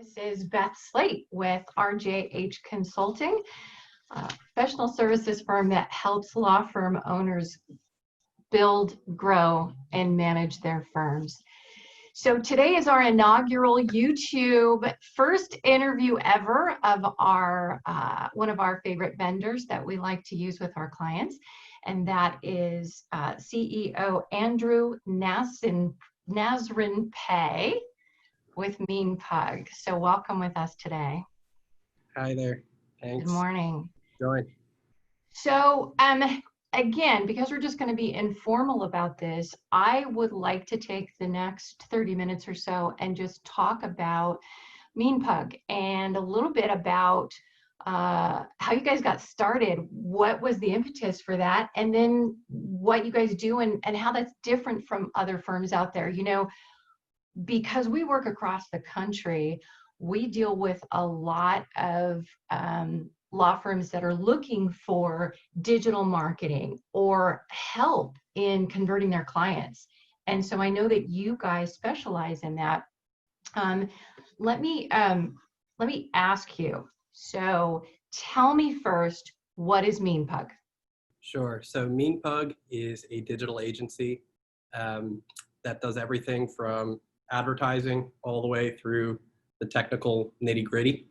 This is Beth Slate with RJH Consulting, a professional services firm that helps law firm owners build, grow, and manage their firms. So today is our inaugural YouTube first interview ever of our one of our favorite vendors that we like to use with our clients, and that is CEO Andrew Nasrintay with Mean Pug. So welcome with us today. Hi there. Thanks. Good morning. Join. So again, because we're just going to be informal about this, I would like to take the next 30 minutes or so and just talk about Mean Pug and a little bit about how you guys got started, what was the impetus for that, and then what you guys do and how that's different from other firms out there. You know, because we work across the country, we deal with a lot of law firms that are looking for digital marketing or help in converting their clients. And so I know that you guys specialize in that. Let me ask you, so tell me first, what is Mean Pug? Sure. So Mean Pug is a digital agency that does everything from advertising all the way through the technical nitty-gritty.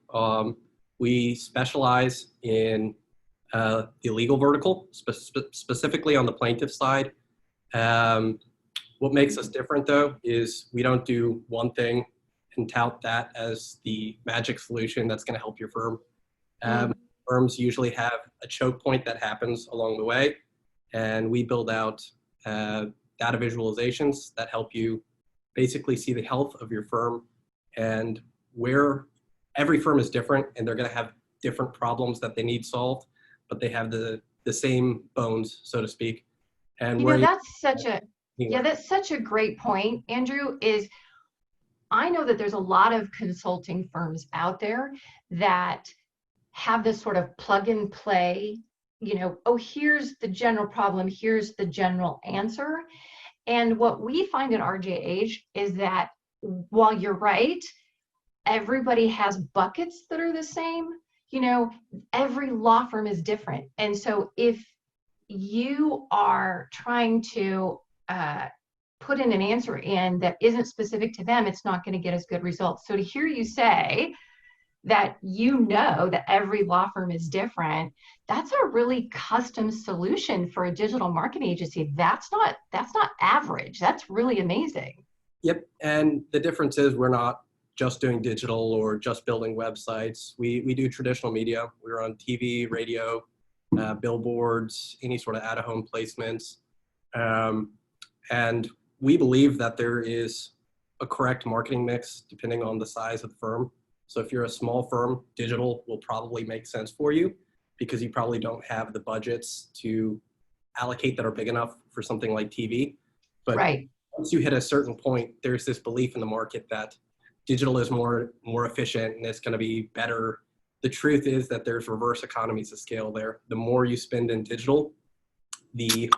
We specialize in the legal vertical, specifically on the plaintiff side. What makes us different, though, is we don't do one thing and tout that as the magic solution that's going to help your firm. Firms usually have a choke point that happens along the way, and we build out data visualizations that help you basically see the health of your firm, and where every firm is different and they're going to have different problems that they need solved, but they have the same bones, so to speak. And you know, that's such a great point, Andrew. Is I know that there's a lot of consulting firms out there that have this sort of plug and play, you know, oh, here's the general problem, here's the general answer. And what we find at RJH is that while you're right, everybody has buckets that are the same. You know, every law firm is different. And so if you are trying to put in an answer in that isn't specific to them, it's not going to get as good results. So to hear you say that you know that every law firm is different, that's a really custom solution for a digital marketing agency. That's not average. That's really amazing. Yep. And the difference is we're not just doing digital or just building websites. We do traditional media. We're on TV, radio, billboards, any sort of out-of-home placements. And we believe that there is a correct marketing mix depending on the size of the firm. So if you're a small firm, digital will probably make sense for you because you probably don't have the budgets to allocate that are big enough for something like TV. But right. Once you hit a certain point, there's this belief in the market that digital is more efficient and it's going to be better. The truth is that there's reverse economies of scale there. The more you spend in digital, the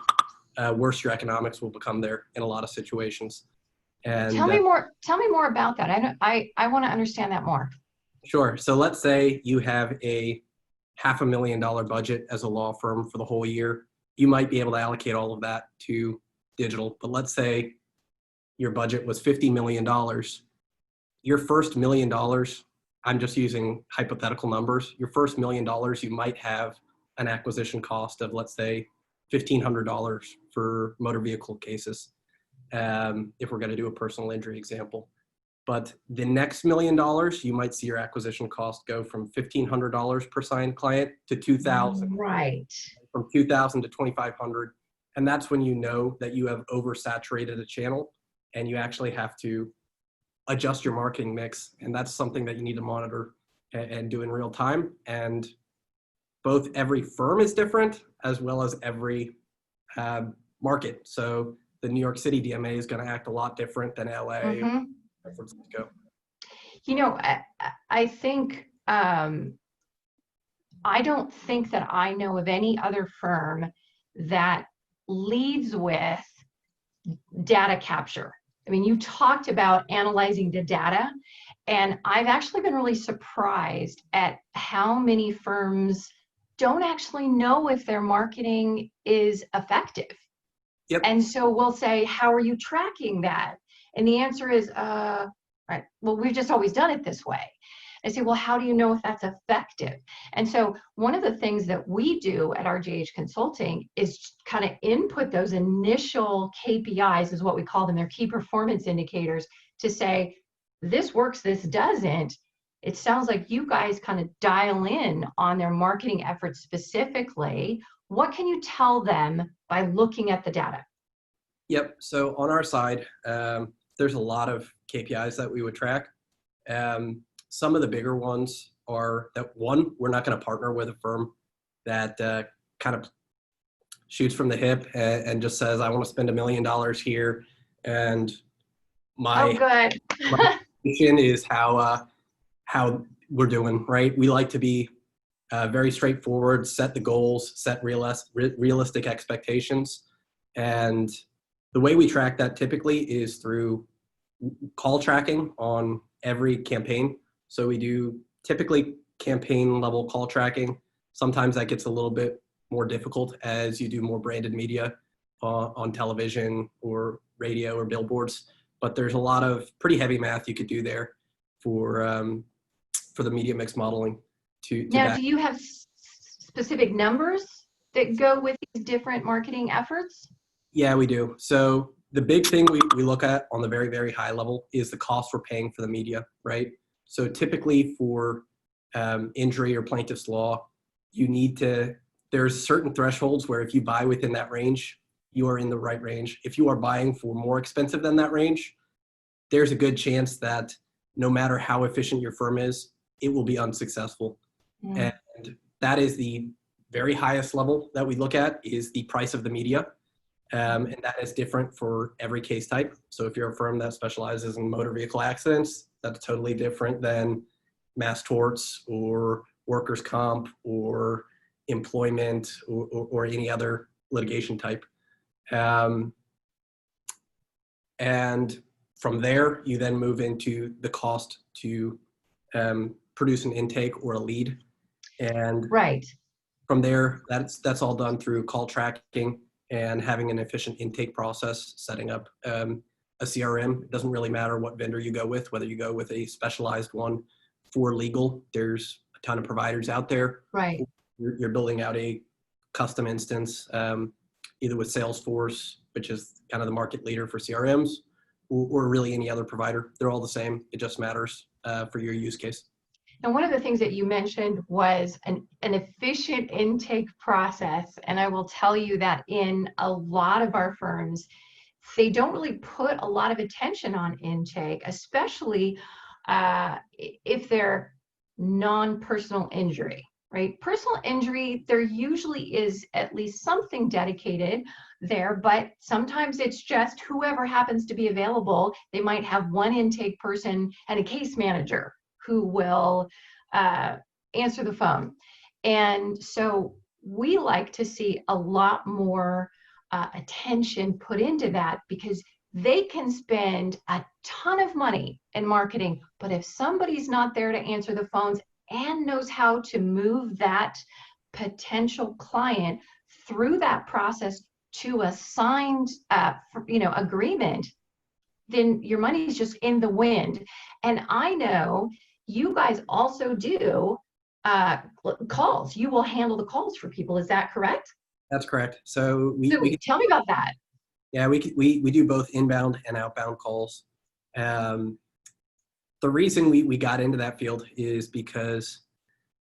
worse your economics will become there in a lot of situations. And tell me more about that. I want to understand that more. Sure. So let's say you have a $500,000 budget as a law firm for the whole year. You might be able to allocate all of that to digital, but let's say your budget was $50 million. Your first $1 million, I'm just using hypothetical numbers, your first $1 million, you might have an acquisition cost of, let's say, $1,500 for motor vehicle cases, if we're going to do a personal injury example. But the next $1 million, you might see your acquisition cost go from $1,500 per signed client to $2,000. Right. From $2,000 to $2,500. And that's when you know that you have oversaturated a channel and you actually have to adjust your marketing mix. And that's something that you need to monitor and do in real time. And both every firm is different as well as every market. So the New York City DMA is going to act a lot different than LA. Mm-hmm. San Francisco. You know, I think I don't think that I know of any other firm that leads with data capture. I mean, you talked about analyzing the data, And I've actually been really surprised at how many firms don't actually know if their marketing is effective. Yep. And so we'll say, how are you tracking that? And the answer is, right, well, we've just always done it this way. I say, well, how do you know if that's effective? And so one of the things that we do at RJH Consulting is kind of input those initial KPIs, is what we call them, they're key performance indicators, to say, this works, this doesn't. It sounds like you guys kind of dial in on their marketing efforts specifically. What can you tell them by looking at the data? Yep. So on our side, there's a lot of KPIs that we would track. Some of the bigger ones are that, one, we're not going to partner with a firm that kind of shoots from the hip and just says, I want to spend $1 million here. And my mission is how we're doing, right? We like to be very straightforward, set the goals, set realistic expectations. And the way we track that typically is through call tracking on every campaign. So we do typically campaign level call tracking. Sometimes that gets a little bit more difficult as you do more branded media on television or radio or billboards. But there's a lot of pretty heavy math you could do there for the media mix modeling. Now, do you have specific numbers that go with these different marketing efforts? Yeah, we do. So the big thing we look at on the very, very high level is the cost we're paying for the media, right? So typically for injury or plaintiff's law, there's certain thresholds where if you buy within that range, you are in the right range. If you are buying for more expensive than that range, there's a good chance that no matter how efficient your firm is, it will be unsuccessful. And that is the very highest level that we look at, is the price of the media. And that is different for every case type. So if you're a firm that specializes in motor vehicle accidents, that's totally different than mass torts or workers' comp or employment or any other litigation type. And from there, you then move into the cost to produce an intake or a lead. And from there, that's all done through call tracking and having an efficient intake process, setting up a CRM. It doesn't really matter what vendor you go with, whether you go with a specialized one for legal. There's a ton of providers out there. Right. You're building out a custom instance, either with Salesforce, which is kind of the market leader for CRMs, or really any other provider. They're all the same. It just matters for your use case. And one of the things that you mentioned was an efficient intake process. And I will tell you that in a lot of our firms, they don't really put a lot of attention on intake, especially if they're non-personal injury, right? Personal injury, there usually is at least something dedicated there, but sometimes it's just whoever happens to be available. They might have one intake person and a case manager who will answer the phone. And so we like to see a lot more attention put into that, because they can spend a ton of money in marketing, but if somebody's not there to answer the phones and knows how to move that potential client through that process to a signed agreement, then your money is just in the wind. And I know you guys also do calls. You will handle the calls for people. Is that correct? That's correct. So tell me about that. Yeah, we do both inbound and outbound calls. The reason we got into that field is because,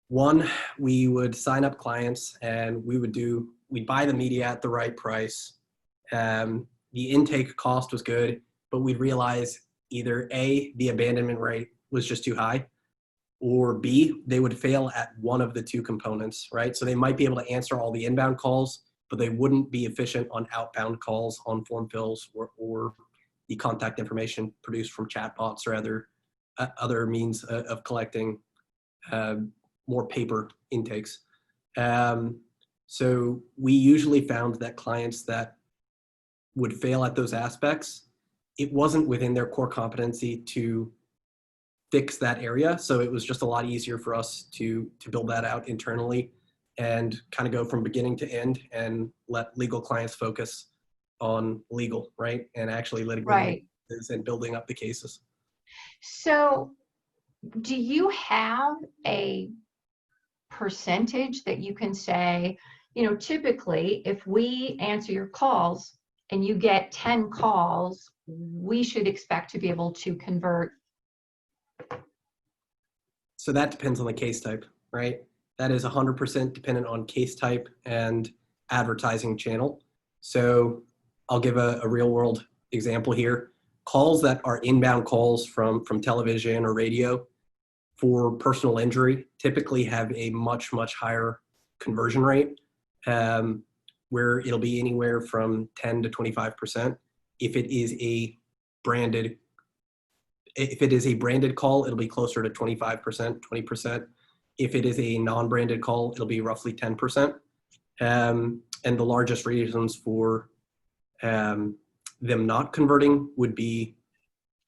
one, we would sign up clients and we'd buy the media at the right price. The intake cost was good, but we'd realize either A, the abandonment rate was just too high, or B, they would fail at one of the two components, right? So they might be able to answer all the inbound calls, but they wouldn't be efficient on outbound calls, on form fills, or the contact information produced from chatbots or other means of collecting more paper intakes. So we usually found that clients that would fail at those aspects, it wasn't within their core competency to fix that area. So it was just a lot easier for us to build that out internally and kind of go from beginning to end and let legal clients focus on legal, right? And actually litigating Right. and building up the cases. So do you have a percentage that you can say, typically if we answer your calls and you get 10 calls, we should expect to be able to convert? So that depends on the case type, right? That is 100% dependent on case type and advertising channel. So I'll give a real world example here. Calls that are inbound calls from television or radio for personal injury typically have a much, much higher conversion rate, where it'll be anywhere from 10 to 25%. If it is a branded call, it'll be closer to 25%, 20%. If it is a non-branded call, it'll be roughly 10%. And the largest reasons for them not converting would be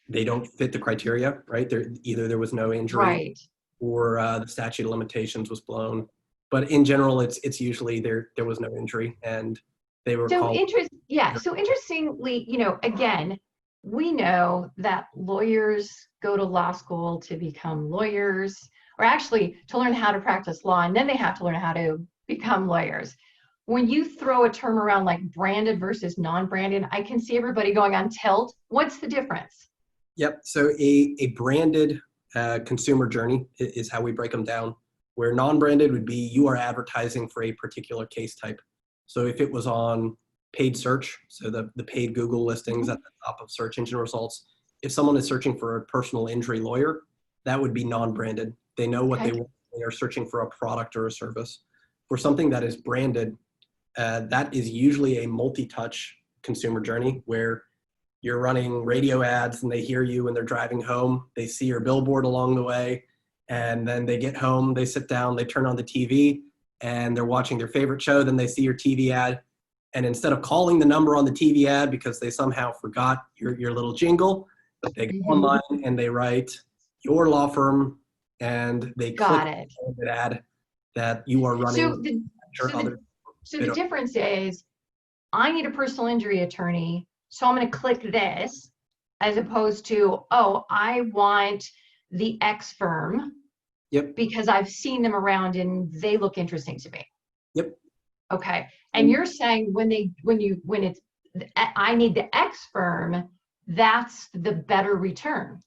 they don't fit the criteria, right? Either there was no injury, right, or the statute of limitations was blown. But in general, it's usually there was no injury and they were called. So interestingly, again, we know that lawyers go to law school to become lawyers, or actually to learn how to practice law, and then they have to learn how to become lawyers. When you throw a term around like branded versus non-branded, I can see everybody going on tilt. What's the difference? Yep. So a branded consumer journey is how we break them down, where non-branded would be you are advertising for a particular case type. So if it was on paid search, so the paid Google listings at the top of search engine results, if someone is searching for a personal injury lawyer, that would be non-branded. They know what they want. They are searching for a product or a service. For something that is branded, that is usually a multi-touch consumer journey where you're running radio ads and they hear you when they're driving home. They see your billboard along the way, and then they get home, they sit down, they turn on the TV, and they're watching their favorite show. Then they see your TV ad. And instead of calling the number on the TV ad because they somehow forgot your little jingle, they go online and they write your law firm and they click the ad that you are running. So the difference is I need a personal injury attorney, so I'm going to click this, as opposed to, oh, I want the X firm. Yep. Because I've seen them around and they look interesting to me. Yep. Okay. And you're saying when it's I need the X firm, that's the better return.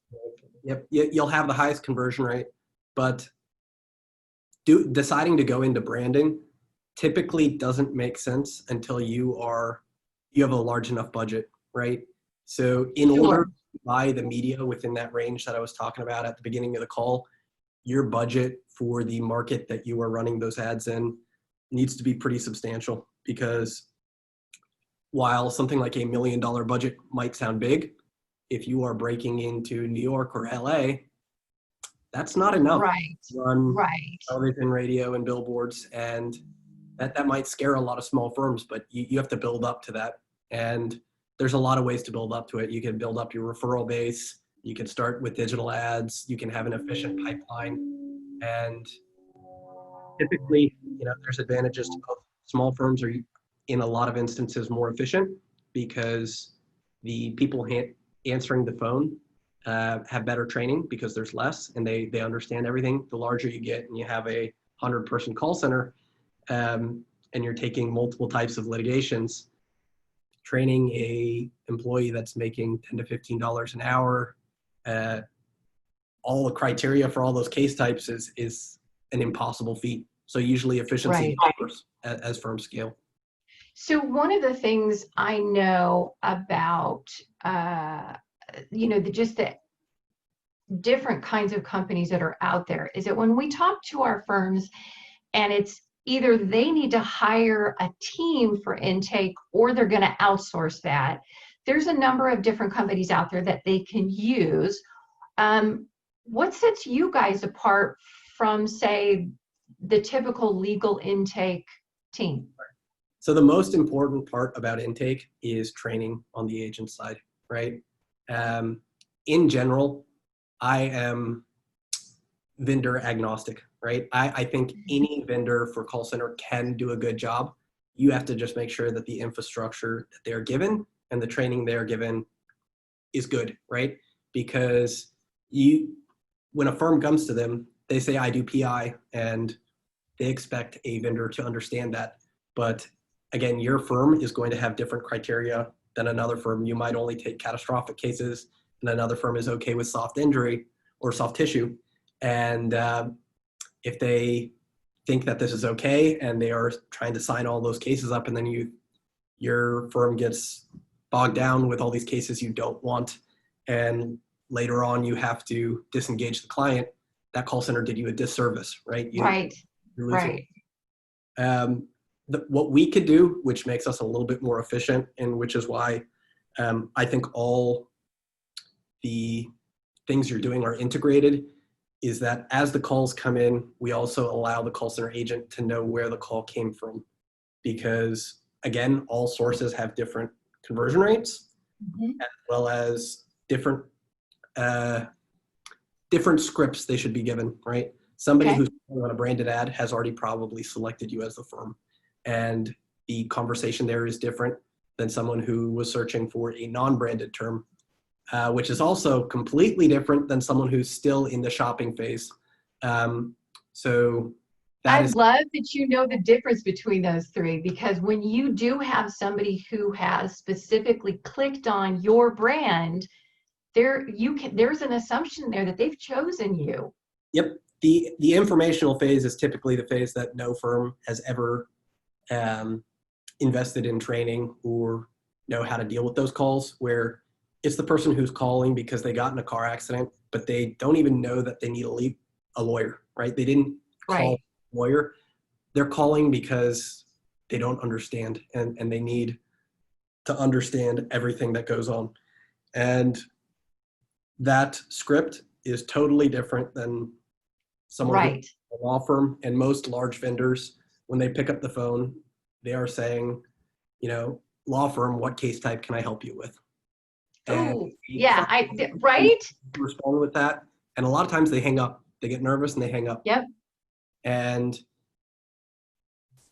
Yep. You'll have the highest conversion rate, but deciding to go into branding typically doesn't make sense until you have a large enough budget, right? So in order to buy the media within that range that I was talking about at the beginning of the call, your budget for the market that you are running those ads in needs to be pretty substantial, because while something like $1 million budget might sound big, if you are breaking into New York or LA, that's not enough. Right. To run television, radio, and billboards, and that might scare a lot of small firms, but you have to build up to that. And there's a lot of ways to build up to it. You can build up your referral base. You can start with digital ads. You can have an efficient pipeline. And typically, there's advantages to both. Small firms are, in a lot of instances, more efficient because the people answering the phone have better training because there's less and they understand everything. The larger you get and you have a 100-person call center, and you're taking multiple types of litigations, training a employee that's making $10 to $15 an hour, all the criteria for all those case types is an impossible feat. So usually efficiency offers as firms scale. So one of the things I know about, just the different kinds of companies that are out there is that when we talk to our firms, and it's either they need to hire a team for intake or they're going to outsource that. There's a number of different companies out there that they can use. What sets you guys apart from, say, the typical legal intake team? So the most important part about intake is training on the agent side, right? In general, I am vendor agnostic, right? I think any vendor for call center can do a good job. You have to just make sure that the infrastructure that they're given and the training they're given is good, right? Because when a firm comes to them, they say, I do PI, and they expect a vendor to understand that. But again, your firm is going to have different criteria than another firm. You might only take catastrophic cases, and another firm is okay with soft injury or soft tissue. And if they think that this is okay and they are trying to sign all those cases up, and then your firm gets bogged down with all these cases you don't want, and later on you have to disengage the client, that call center did you a disservice, right? Right. What we could do, which makes us a little bit more efficient, and which is why I think all the things you're doing are integrated, is that as the calls come in, we also allow the call center agent to know where the call came from. Because again, all sources have different conversion rates, as well as different scripts they should be given, right? Somebody who's on a branded ad has already probably selected you as the firm. And the conversation there is different than someone who was searching for a non-branded term, which is also completely different than someone who's still in the shopping phase. So I love that you know the difference between those three, because when you do have somebody who has specifically clicked on your brand, there's an assumption there that they've chosen you. Yep. The informational phase is typically the phase that no firm has ever invested in training or know how to deal with those calls, where it's the person who's calling because they got in a car accident, but they don't even know that they need a lawyer, right? They didn't call a lawyer. They're calling because they don't understand, and they need to understand everything that goes on. And that script is totally different than someone who's a law firm. And most large vendors, when they pick up the phone, they are saying, law firm, what case type can I help you with? And right? Respond with that. And a lot of times they hang up. They get nervous and they hang up. Yep. And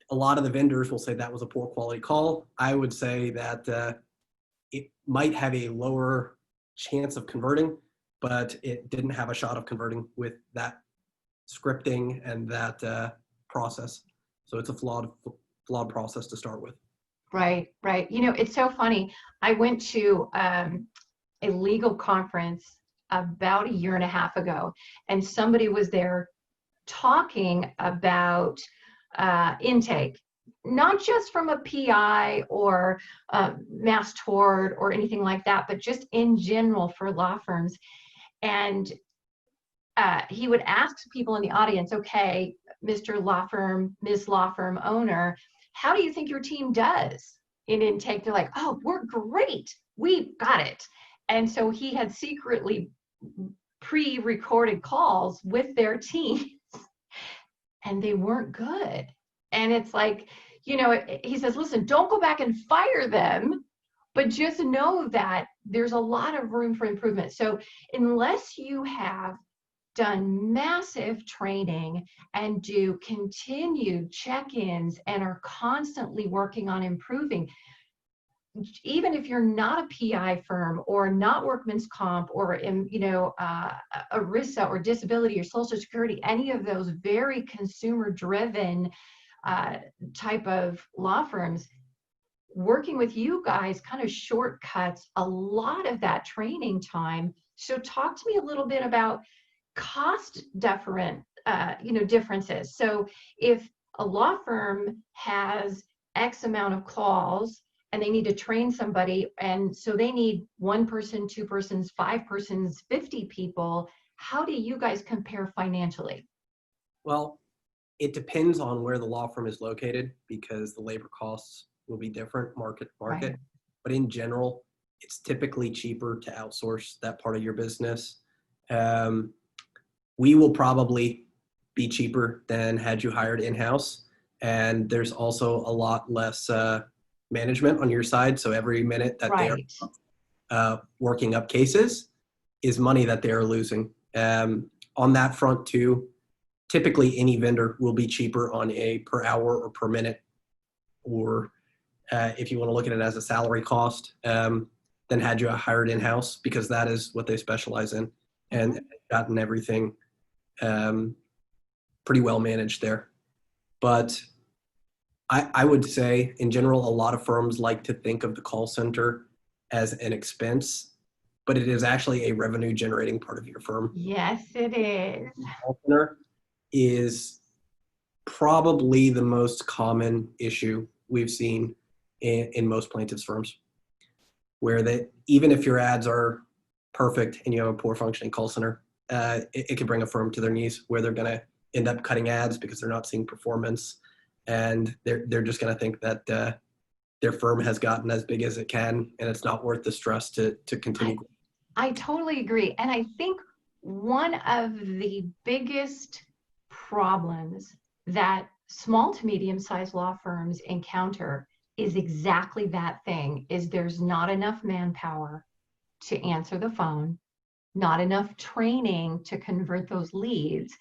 a lot of the vendors will say that was a poor quality call. I would say that it might have a lower chance of converting, but it didn't have a shot of converting with that scripting and that process. So it's a flawed process to start with. Right. It's so funny. I went to a legal conference about a year and a half ago, and somebody was there talking about intake, not just from a PI or mass tort or anything like that, but just in general for law firms. And he would ask people in the audience, okay, Mr. Law Firm, Ms. Law Firm owner, how do you think your team does in intake? They're like, oh, we're great. We've got it. And so he had secretly pre-recorded calls with their teams, and they weren't good. And it's like, he says, listen, don't go back and fire them, but just know that there's a lot of room for improvement. So unless you have done massive training and do continued check-ins and are constantly working on improving, even if you're not a PI firm or not workman's comp or ERISA or disability or Social Security, any of those very consumer-driven type of law firms, working with you guys kind of shortcuts a lot of that training time. So talk to me a little bit about cost differences. So if a law firm has X amount of calls and they need to train somebody, and so they need 1 person, 2 persons, 5 persons, 50 people, how do you guys compare financially? Well, it depends on where the law firm is located, because the labor costs will be different market. Right. But in general, it's typically cheaper to outsource that part of your business. We will probably be cheaper than had you hired in-house. And there's also a lot less management on your side. So every minute that they are working up cases is money that they are losing. on that front too, typically any vendor will be cheaper on a per hour or per minute, or if you want to look at it as a salary cost, than had you hired in-house, because that is what they specialize in, and gotten everything pretty well managed there. But I would say in general, a lot of firms like to think of the call center as an expense, but it is actually a revenue generating part of your firm. Yes, it is. Call center is probably the most common issue we've seen in most plaintiffs' firms, where they, even if your ads are perfect and you have a poor functioning call center, it can bring a firm to their knees, where they're going to end up cutting ads because they're not seeing performance, and they're just going to think that their firm has gotten as big as it can, and it's not worth the stress to continue. I totally agree. And I think one of the biggest problems that small to medium-sized law firms encounter is exactly that thing, is there's not enough manpower to answer the phone, not enough training to convert those leads,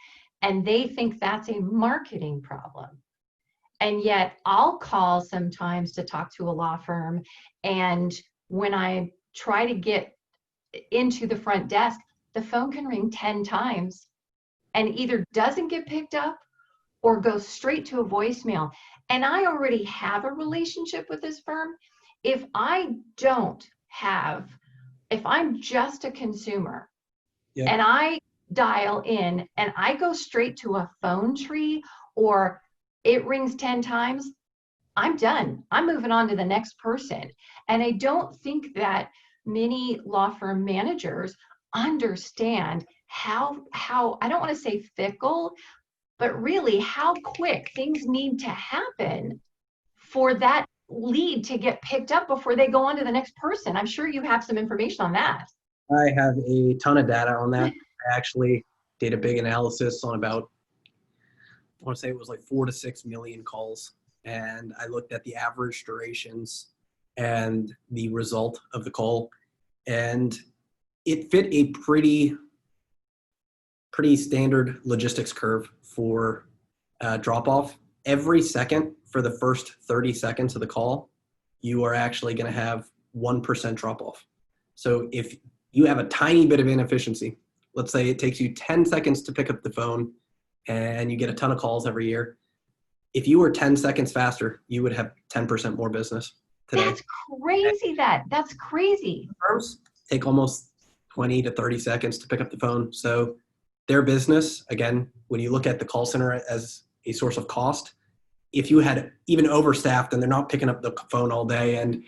and they think that's a marketing problem. And yet I'll call sometimes to talk to a law firm, and when I try to get into the front desk, the phone can ring 10 times and either doesn't get picked up or goes straight to a voicemail. And I already have a relationship with this firm. If I'm just a consumer, Yep. and I dial in and I go straight to a phone tree, or it rings 10 times, I'm done. I'm moving on to the next person. And I don't think that many law firm managers understand how I don't want to say fickle, but really how quick things need to happen for that lead to get picked up before they go on to the next person. I'm sure you have some information on that. I have a ton of data on that. I actually did a big analysis on about, I want to say it was like 4 to 6 million calls. And I looked at the average durations and the result of the call. And it fit a pretty standard logistics curve for drop off. Every second for the first 30 seconds of the call, you are actually going to have 1% drop off. So if you have a tiny bit of inefficiency, let's say it takes you 10 seconds to pick up the phone and you get a ton of calls every year. If you were 10 seconds faster, you would have 10% more business today. That's crazy. That's crazy. Firms take almost 20 to 30 seconds to pick up the phone. So their business, again, when you look at the call center as a source of cost, if you had even overstaffed and they're not picking up the phone all day, and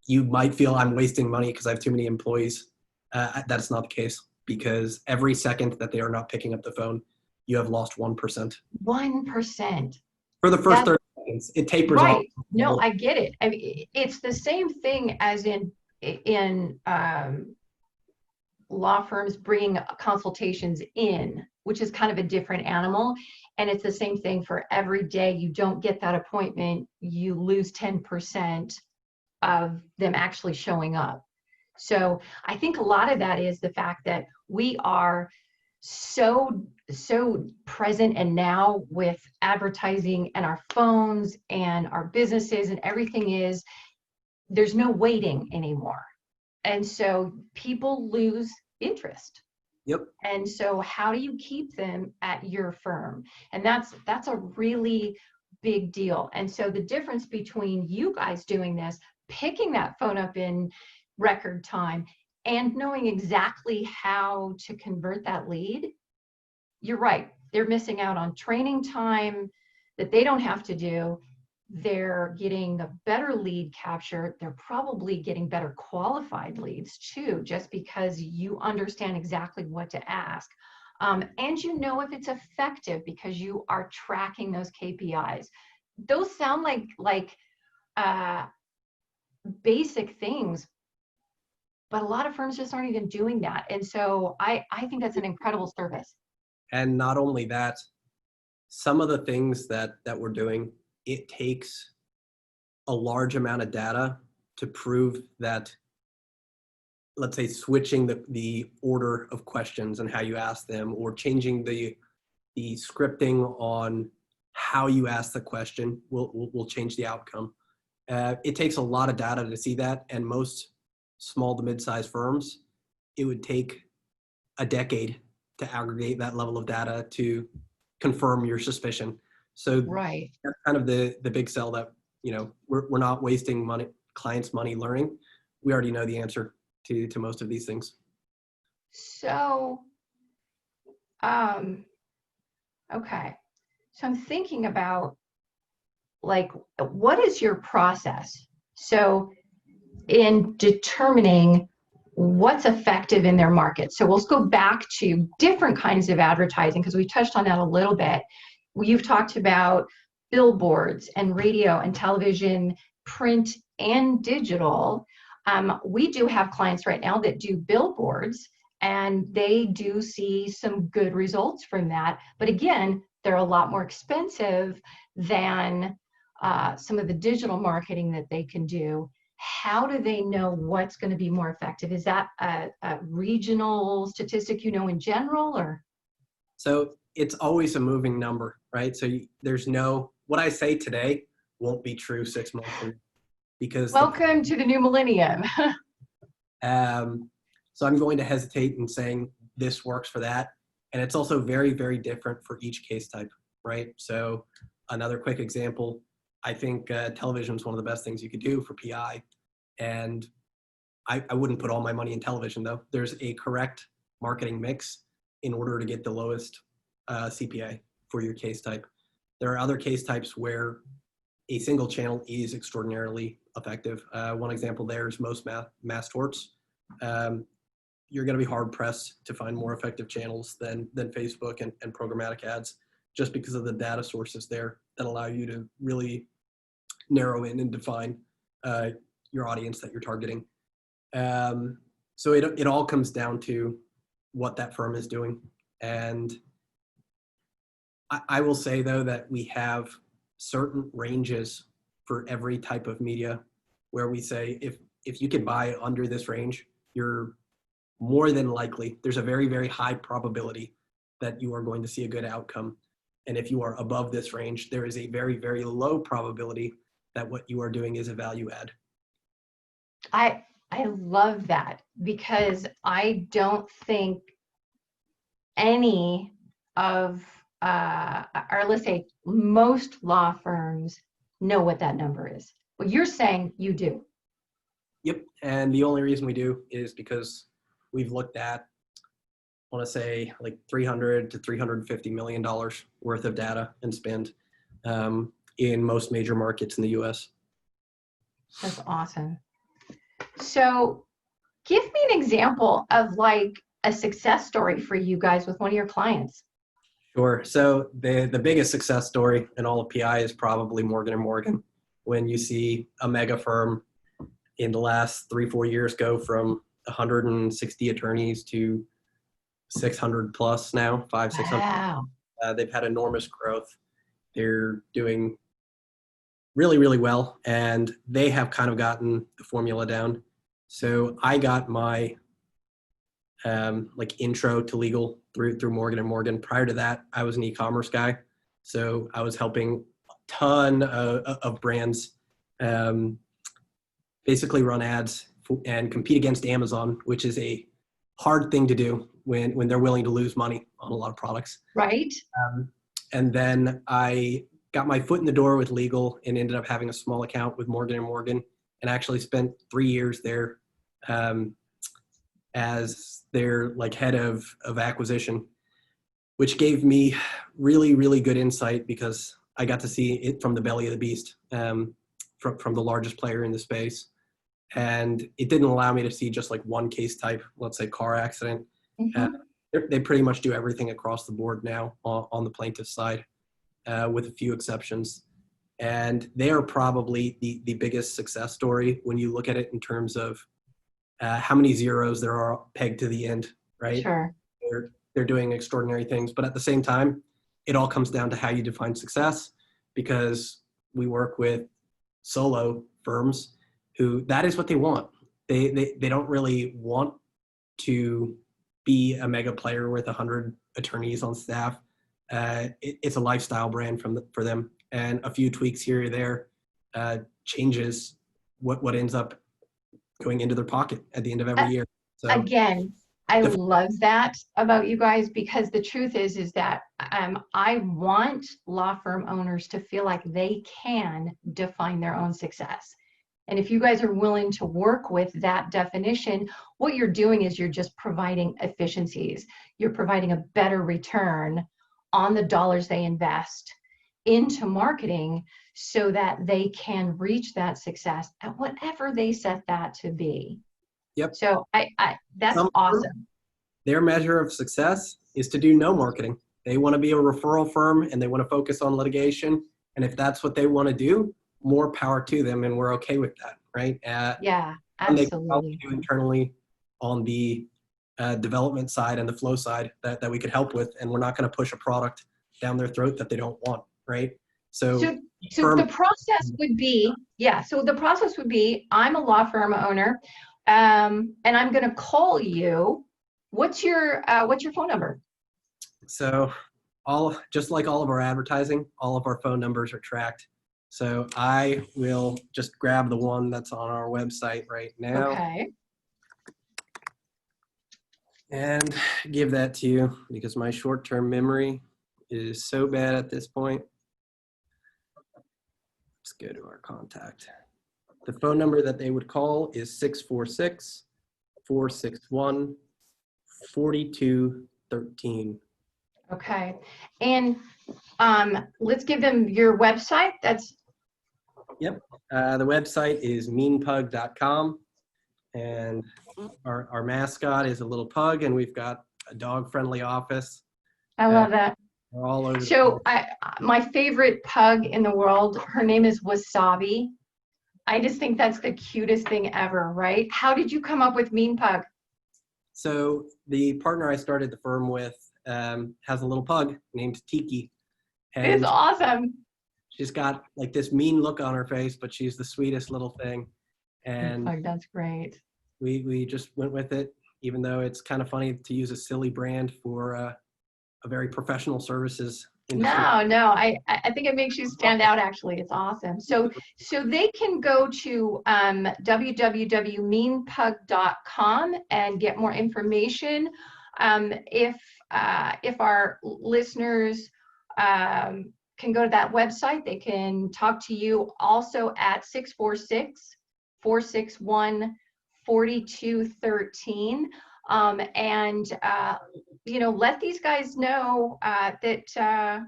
you might feel I'm wasting money because I have too many employees, that's not the case, because every second that they are not picking up the phone, you have lost 1%. 1%. For the first 30 seconds, it tapers off. Right. No, I get it. I mean, it's the same thing as in law firms bringing consultations in, which is kind of a different animal. And it's the same thing for every day you don't get that appointment, you lose 10% of them actually showing up. So I think a lot of that is the fact that we are so present, and now with advertising and our phones and our businesses and everything, is there's no waiting anymore. And so people lose interest. Yep. And so how do you keep them at your firm? And that's a really big deal. And so the difference between you guys doing this, picking that phone up in record time, and knowing exactly how to convert that lead, you're right. They're missing out on training time that they don't have to do. They're getting a better lead capture. They're probably getting better qualified leads too, just because you understand exactly what to ask. And you know if it's effective because you are tracking those KPIs. Those sound like basic things, but a lot of firms just aren't even doing that. And so I think that's an incredible service. And not only that, some of the things that we're doing, it takes a large amount of data to prove that let's say switching the order of questions and how you ask them, or changing the scripting on how you ask the question will change the outcome. It takes a lot of data to see that, and most small to mid-sized firms, it would take a decade to aggregate that level of data to confirm your suspicion. So right. that's kind of the big sell, that, you know, we're not wasting clients' money learning. We already know the answer to most of these things. So, okay. So I'm thinking about, like, what is your process? So in determining what's effective in their market. So let's go back to different kinds of advertising, because we touched on that a little bit. You've talked about billboards and radio and television, print and digital. We do have clients right now that do billboards, and they do see some good results from that. But again, they're a lot more expensive than some of the digital marketing that they can do. How do they know what's going to be more effective? Is that a regional statistic, you know, in general, or? So it's always a moving number, right? So there's no, what I say today won't be true 6 months from now, because Welcome to the new millennium. So I'm going to hesitate in saying this works for that. And it's also very, very different for each case type, right? So another quick example, I think television is one of the best things you could do for PI. And I wouldn't put all my money in television, though. There's a correct marketing mix in order to get the lowest CPA for your case type. There are other case types where a single channel is extraordinarily effective. One example there is most mass torts. You're going to be hard pressed to find more effective channels than Facebook and programmatic ads, just because of the data sources there that allow you to really narrow in and define your audience that you're targeting. So it all comes down to what that firm is doing. And I will say, though, that we have certain ranges for every type of media, where we say if you can buy under this range, you're more than likely, there's a very, very high probability that you are going to see a good outcome. And if you are above this range, there is a very, very low probability that what you are doing is a value add. I love that, because I don't think any of, or let's say most law firms know what that number is. Well, you're saying you do. Yep. And the only reason we do is because we've looked at, I want to say, like $300 to $350 million worth of data and spend in most major markets in the US. That's awesome. So give me an example of like a success story for you guys with one of your clients. Sure. So the biggest success story in all of PI is probably Morgan & Morgan. When you see a mega firm in the last 3-4 years go from 160 attorneys to 600 plus now, 500-600. Wow. They've had enormous growth. They're doing really, really well, and they have kind of gotten the formula down. So I got my like intro to legal through Morgan & Morgan. Prior to that, I was an e-commerce guy. So I was helping a ton of brands basically run ads and compete against Amazon, which is a hard thing to do when they're willing to lose money on a lot of products. Right. And then I got my foot in the door with legal and ended up having a small account with Morgan & Morgan, and actually spent 3 years there as their like head of acquisition, which gave me really, really good insight, because I got to see it from the belly of the beast, from the largest player in the space. And it didn't allow me to see just like one case type, let's say car accident. Mm-hmm. They pretty much do everything across the board now on the plaintiff's side, with a few exceptions. And they are probably the biggest success story when you look at it in terms of how many zeros there are pegged to the end, right? Sure. They're doing extraordinary things. But at the same time, it all comes down to how you define success, because we work with solo firms who that is what they want. they don't really want to be a mega player with 100 attorneys on staff. It's a lifestyle brand for them, and a few tweaks here or there changes what ends up going into their pocket at the end of every year. So again, I love that about you guys, because the truth is that I want law firm owners to feel like they can define their own success. And if you guys are willing to work with that definition, what you're doing is you're just providing efficiencies. You're providing a better return on the dollars they invest into marketing so that they can reach that success at whatever they set that to be. Yep. So that's awesome. Their measure of success is to do no marketing. They want to be a referral firm and they want to focus on litigation. And if that's what they want to do, more power to them, and we're okay with that, right? Yeah, absolutely. And they can help you internally on the development side and the flow side that we could help with, and we're not going to push a product down their throat that they don't want, right? So the process would be, so the process would be, I'm a law firm owner, and I'm going to call you. What's your phone number? So just like all of our advertising, all of our phone numbers are tracked. So I will just grab the one that's on our website right now. Okay. And give that to you because my short-term memory is so bad at this point. Let's go to our contact. The phone number that they would call is 646-461-4213. Okay. And let's give them your website. Yep. The website is meanpug.com. And our mascot is a little pug, and we've got a dog-friendly office. I love that. We're all over. So my favorite pug in the world, her name is Wasabi. I just think that's the cutest thing ever, right? How did you come up with Mean Pug? So the partner I started the firm with has a little pug named Tiki. And it's awesome. She's got like this mean look on her face, but she's the sweetest little thing. And Pug, that's great. We just went with it, even though it's kind of funny to use a silly brand for a very professional services industry. No, I think it makes you stand out, actually. It's awesome. So they can go to www.meanpug.com and get more information. If our listeners can go to that website, they can talk to you also at 646-461-4213. Let these guys know that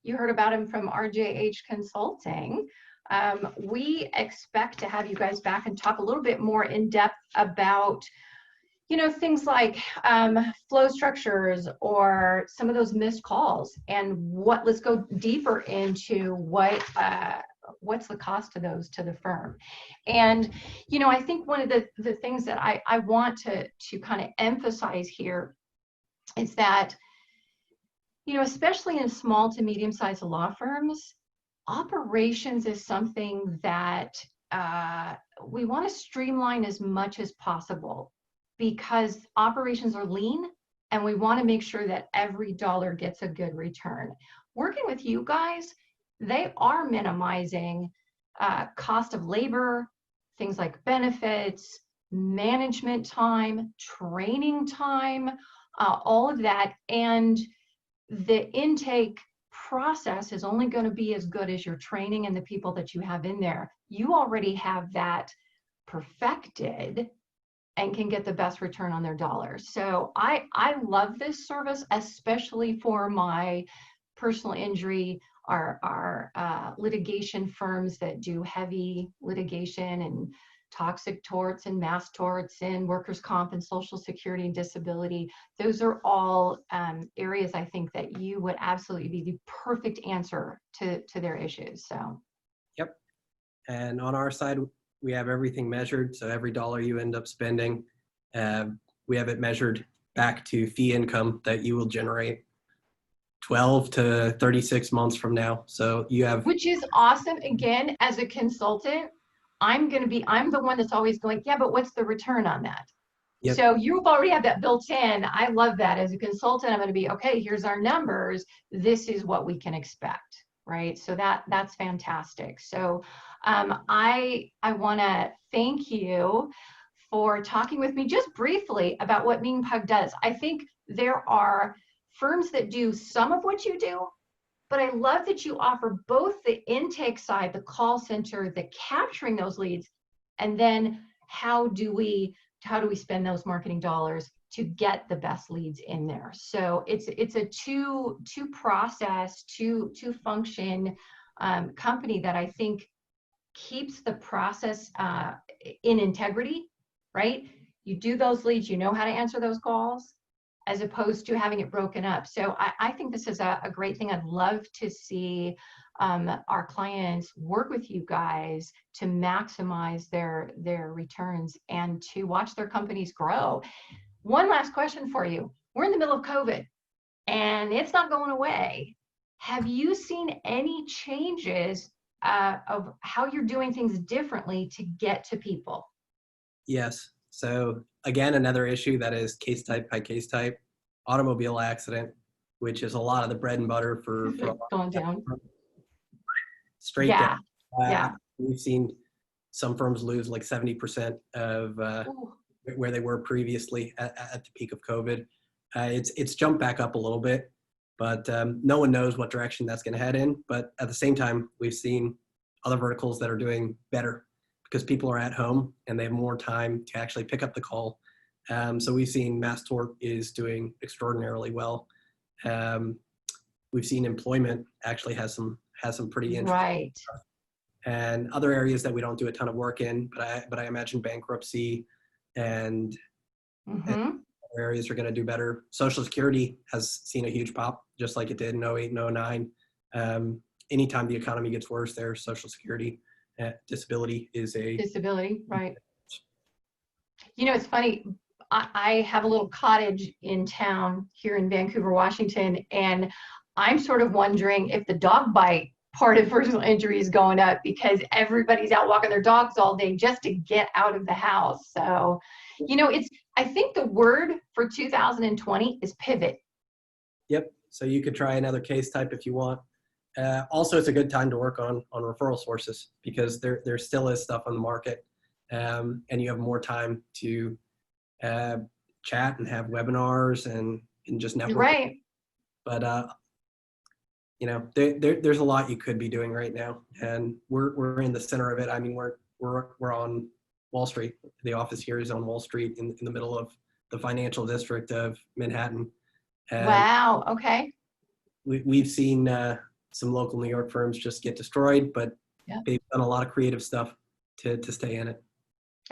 you heard about him from RJH Consulting. We expect to have you guys back and talk a little bit more in depth about, things like flow structures or some of those missed calls, and let's go deeper into what's the cost of those to the firm. And, I think one of the things that I want to kind of emphasize here is that, especially in small to medium-sized law firms, operations is something that we want to streamline as much as possible, because operations are lean and we want to make sure that every dollar gets a good return. Working with you guys, they are minimizing cost of labor, things like benefits, management time, training time, all of that. And the intake process is only going to be as good as your training and the people that you have in there. You already have that perfected and can get the best return on their dollars. So I love this service, especially for my personal injury, our litigation firms that do heavy litigation and toxic torts and mass torts and workers' comp and social security and disability. Those are all areas I think that you would absolutely be the perfect answer to their issues. So. Yep. And on our side, we have everything measured. So every dollar you end up spending, we have it measured back to fee income that you will generate 12 to 36 months from now. So you have, which is awesome. Again, as a consultant, I'm the one that's always going, yeah, but what's the return on that? Yep. So you've already had that built in. I love that. As a consultant, I'm going to be, okay, here's our numbers. This is what we can expect, right? So that's fantastic. So I want to thank you for talking with me just briefly about what Mean Pug does. I think there are firms that do some of what you do, but I love that you offer both the intake side, the call center, the capturing those leads, and then how do we spend those marketing dollars to get the best leads in there? So it's a two process, two function company that I think keeps the process in integrity, right? You do those leads, you know how to answer those calls, as opposed to having it broken up. So I think this is a great thing. I'd love to see our clients work with you guys to maximize their returns and to watch their companies grow. One last question for you. We're in the middle of COVID and it's not going away. Have you seen any changes of how you're doing things differently to get to people? Yes. So again, another issue that is case type by case type, automobile accident, which is a lot of the bread and butter for going down. Straight Yeah. down. Yeah. We've seen some firms lose like 70% of where they were previously at the peak of COVID. It's jumped back up a little bit, but no one knows what direction that's going to head in. But at the same time, we've seen other verticals that are doing better because people are at home and they have more time to actually pick up the call. So we've seen mass tort is doing extraordinarily well. We've seen employment actually has some pretty interesting right stuff. And other areas that we don't do a ton of work in, but I imagine bankruptcy and, and other areas are going to do better. Social Security has seen a huge pop, just like it did in 08 and 09. Anytime the economy gets worse, their Social Security disability is a disability, right? You know, it's funny. I have a little cottage in town here in Vancouver, Washington, and I'm sort of wondering if the dog bite part of personal injury is going up because everybody's out walking their dogs all day just to get out of the house. So, you know, I think the word for 2020 is pivot. Yep. So you could try another case type if you want. Also, it's a good time to work on referral sources because there still is stuff on the market, and you have more time to chat and have webinars and just network. Right. But you know, there's a lot you could be doing right now, and we're in the center of it. I mean, we're on Wall Street. The office here is on Wall Street in the middle of the financial district of Manhattan. And wow. Okay. We've seen some local New York firms just get destroyed, but they've done a lot of creative stuff to stay in it.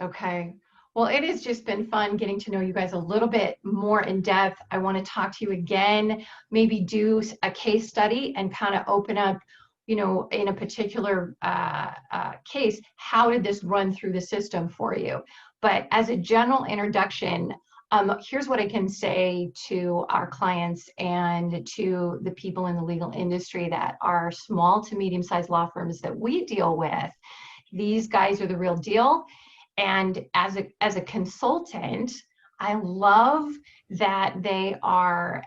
Okay. Well, it has just been fun getting to know you guys a little bit more in depth. I want to talk to you again, maybe do a case study and kind of open up, you know, in a particular case, how did this run through the system for you? But as a general introduction, here's what I can say to our clients and to the people in the legal industry that are small to medium-sized law firms that we deal with. These guys are the real deal. And as a consultant, I love that they are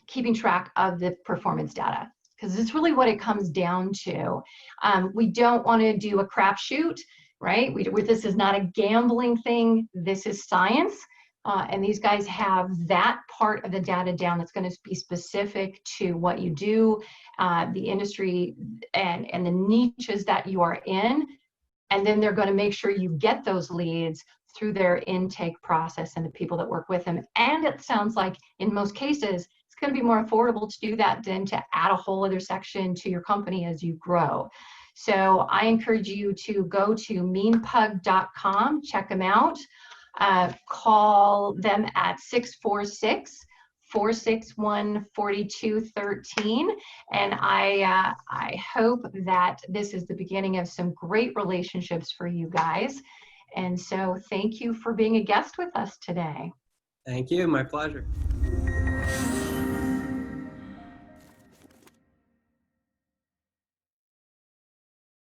keeping track of the performance data because it's really what it comes down to. We don't want to do a crapshoot, right? This is not a gambling thing. This is science. And these guys have that part of the data down that's going to be specific to what you do, the industry, and the niches that you are in. And then they're going to make sure you get those leads through their intake process and the people that work with them. And it sounds like in most cases, it's going to be more affordable to do that than to add a whole other section to your company as you grow. So I encourage you to go to meanpug.com, check them out, call them at 646-461-4213. And I hope that this is the beginning of some great relationships for you guys. And so thank you for being a guest with us today. Thank you. My pleasure.